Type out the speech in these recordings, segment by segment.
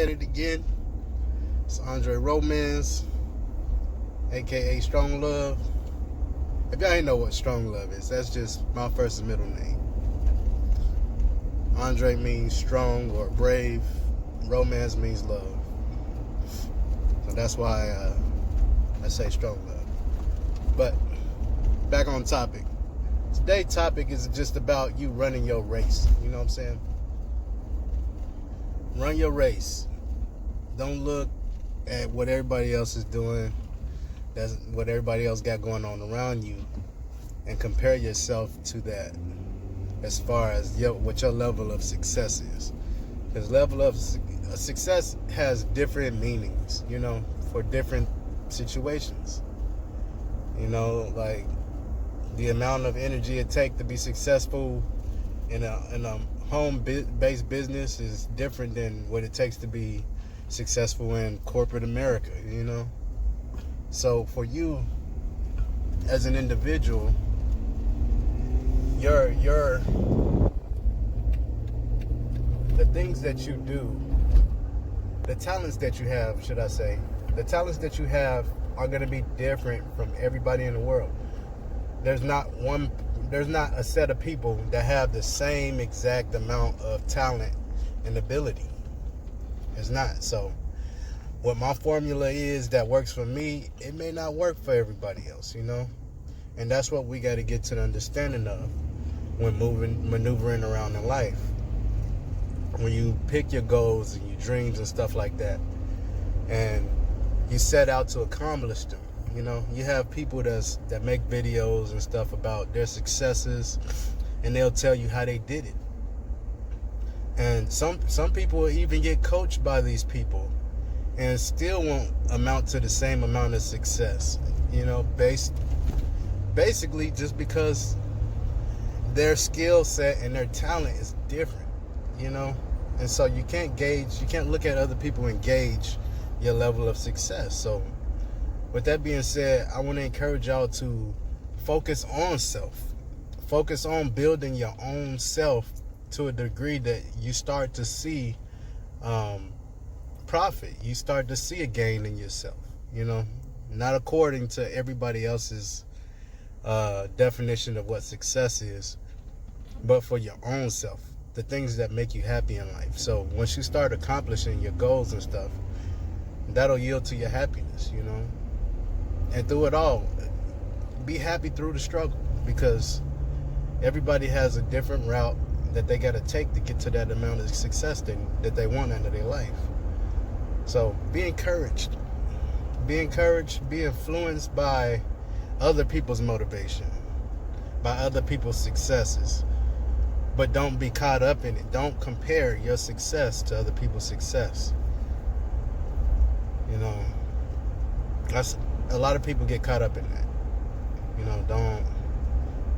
at it again. It's Andre Romance, aka Strong Love. If y'all ain't know what Strong Love is, that's just my first and middle name. Andre means strong or brave. Romance means love. So that's why I say Strong Love. But back on topic. Today's topic is just about you running your race. You know what I'm saying? Run your race. Don't look at what everybody else is doing. That's what everybody else got going on around you, and compare yourself to that as far as what your level of success is. Because level of success has different meanings, you know, for different situations. You know, like the amount of energy it takes to be successful in a home-based business is different than what it takes to be successful in corporate America, you know? So for you as an individual, your the things that you do, the talents that you have, should I say, the talents that you have are going to be different from everybody in the world. There's not a set of people that have the same exact amount of talent and ability. It's not. So what my formula is that works for me, it may not work for everybody else, you know? And that's what we got to get to the understanding of when maneuvering around in life. When you pick your goals and your dreams and stuff like that, and you set out to accomplish them. You know, you have people that make videos and stuff about their successes, and they'll tell you how they did it. And some people will even get coached by these people and still won't amount to the same amount of success. You know, basically just because their skill set and their talent is different, you know? And so you can't look at other people and gauge your level of success. So with that being said, I want to encourage y'all to focus on self. Focus on building your own self to a degree that you start to see profit. You start to see a gain in yourself, you know, not according to everybody else's definition of what success is, but for your own self, the things that make you happy in life. So once you start accomplishing your goals and stuff, that'll yield to your happiness, you know. And through it all, be happy through the struggle, because everybody has a different route that they got to take to get to that amount of success that they want out of their life. So be encouraged. Be encouraged. Be influenced by other people's motivation, by other people's successes. But don't be caught up in it. Don't compare your success to other people's success. You know, a lot of people get caught up in that. You know,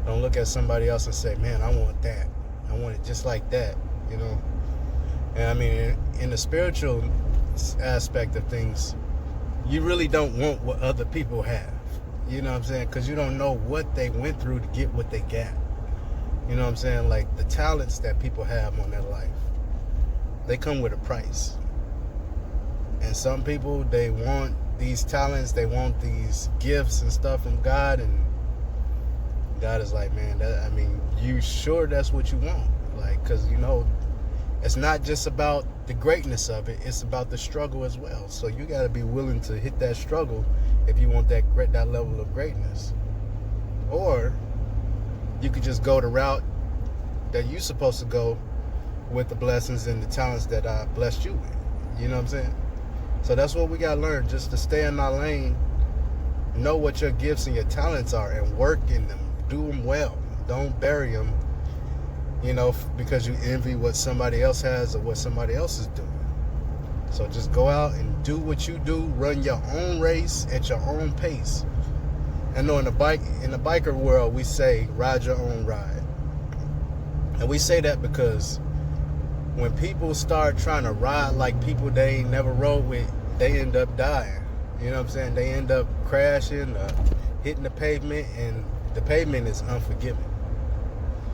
don't look at somebody else and say, man, I want that. I want it just like that, you know. And I mean, in the spiritual aspect of things, you really don't want what other people have. You know what I'm saying? Because you don't know what they went through to get what they got. You know what I'm saying? Like the talents that people have on their life, they come with a price. And some people, they want these talents, they want these gifts and stuff from God, and God is like, man, you sure that's what you want? Like, because, you know, it's not just about the greatness of it, it's about the struggle as well. So you got to be willing to hit that struggle if you want that level of greatness. Or you could just go the route that you're supposed to go with the blessings and the talents that I blessed you with. You know what I'm saying? So that's what we got to learn, just to stay in our lane, know what your gifts and your talents are, and work in them. Do them well. Don't bury them, you know, because you envy what somebody else has or what somebody else is doing. So just go out and do what you do. Run your own race at your own pace. I know in the biker world, we say ride your own ride. And we say that because when people start trying to ride like people they ain't never rode with, they end up dying. You know what I'm saying? They end up crashing, hitting the pavement, and the pavement is unforgiving.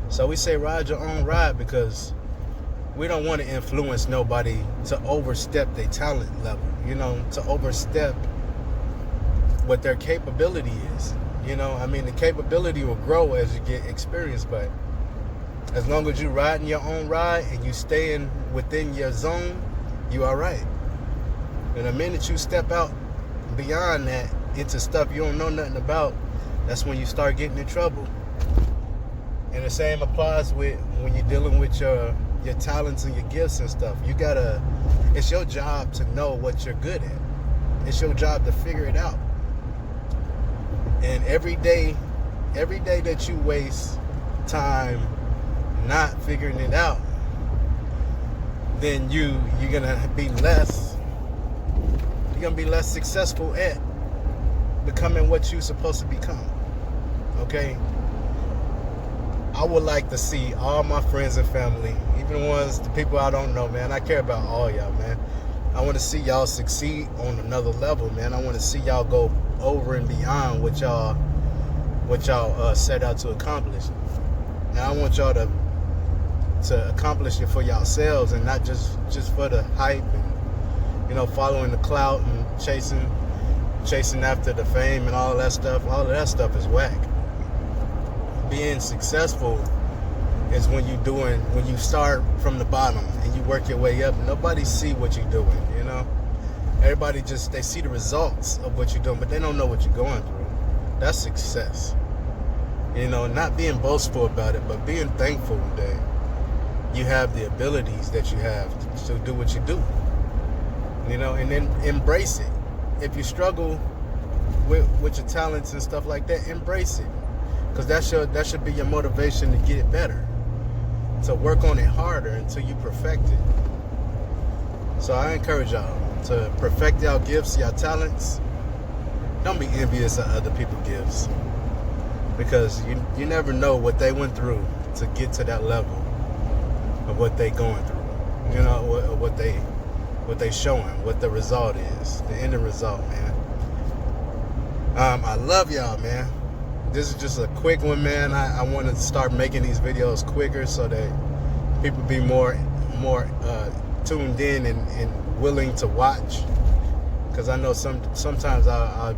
So we say ride your own ride because we don't want to influence nobody to overstep their talent level, to overstep what their capability is. I mean, the capability will grow as you get experience, but as long as you riding your own ride and you staying within your zone, you are right. And the minute you step out beyond that into stuff you don't know nothing about, that's when you start getting in trouble. And the same applies with when you're dealing with your talents and your gifts and stuff. It's your job to know what you're good at. It's your job to figure it out. And every day that you waste time not figuring it out, then you're gonna be less successful at becoming what you're supposed to become. Okay? I would like to see all my friends and family, even the people I don't know, man. I care about all y'all, man. I want to see y'all succeed on another level, man. I want to see y'all go over and beyond what y'all set out to accomplish. And I want y'all to accomplish it for yourselves and not just for the hype and following the clout and chasing after the fame and all that stuff. All of that stuff is whack. Being successful is when you start from the bottom and you work your way up. Nobody see what you're doing, Everybody they see the results of what you're doing, but they don't know what you're going through. That's success. Not being boastful about it, but being thankful that you have the abilities that you have to do what you do. And then embrace it. If you struggle with your talents and stuff like that, embrace it. Because that should be your motivation to get it better. To work on it harder until you perfect it. So I encourage y'all to perfect y'all gifts, y'all talents. Don't be envious of other people's gifts. Because you never know what they went through to get to that level of what they going through. What they showing, what the result is, the end result, man. I love y'all, man. This is just a quick one, man. I want to start making these videos quicker so that people be more tuned in and willing to watch. Because I know sometimes I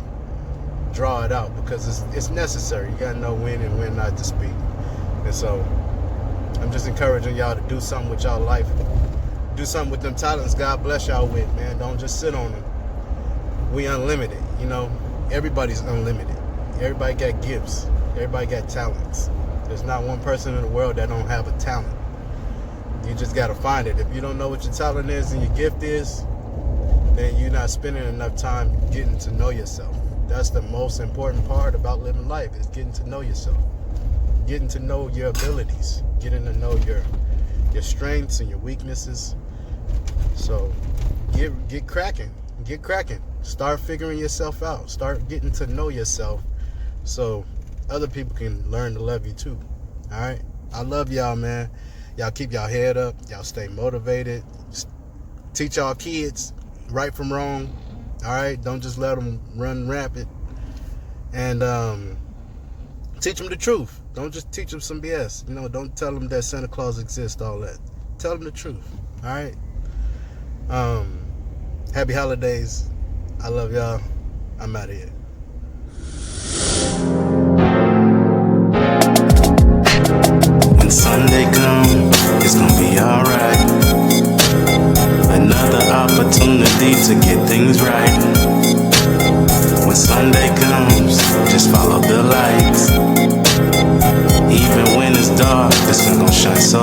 draw it out because it's necessary. You gotta know when and when not to speak. And so I'm just encouraging y'all to do something with y'all life. Do something with them talents God bless y'all with, man. Don't just sit on them. We unlimited, Everybody's unlimited. Everybody got gifts. Everybody got talents. There's not one person in the world that don't have a talent. You just got to find it. If you don't know what your talent is and your gift is, then you're not spending enough time getting to know yourself. That's the most important part about living life, is getting to know yourself. Getting to know your abilities. Getting to know your strengths and your weaknesses. So get cracking. Get cracking. Start figuring yourself out. Start getting to know yourself so other people can learn to love you too. All right? I love y'all, man. Y'all keep y'all head up. Y'all stay motivated. Teach y'all kids right from wrong. All right? Don't just let them run rampant. And teach them the truth. Don't just teach them some BS. Don't tell them that Santa Claus exists, all that. Tell them the truth. All right? Happy holidays. I love y'all. I'm out of here. When Sunday comes, it's gonna be alright. Another opportunity to get things right. When Sunday comes, just follow the lights. Even when it's dark, the sun gon' shine so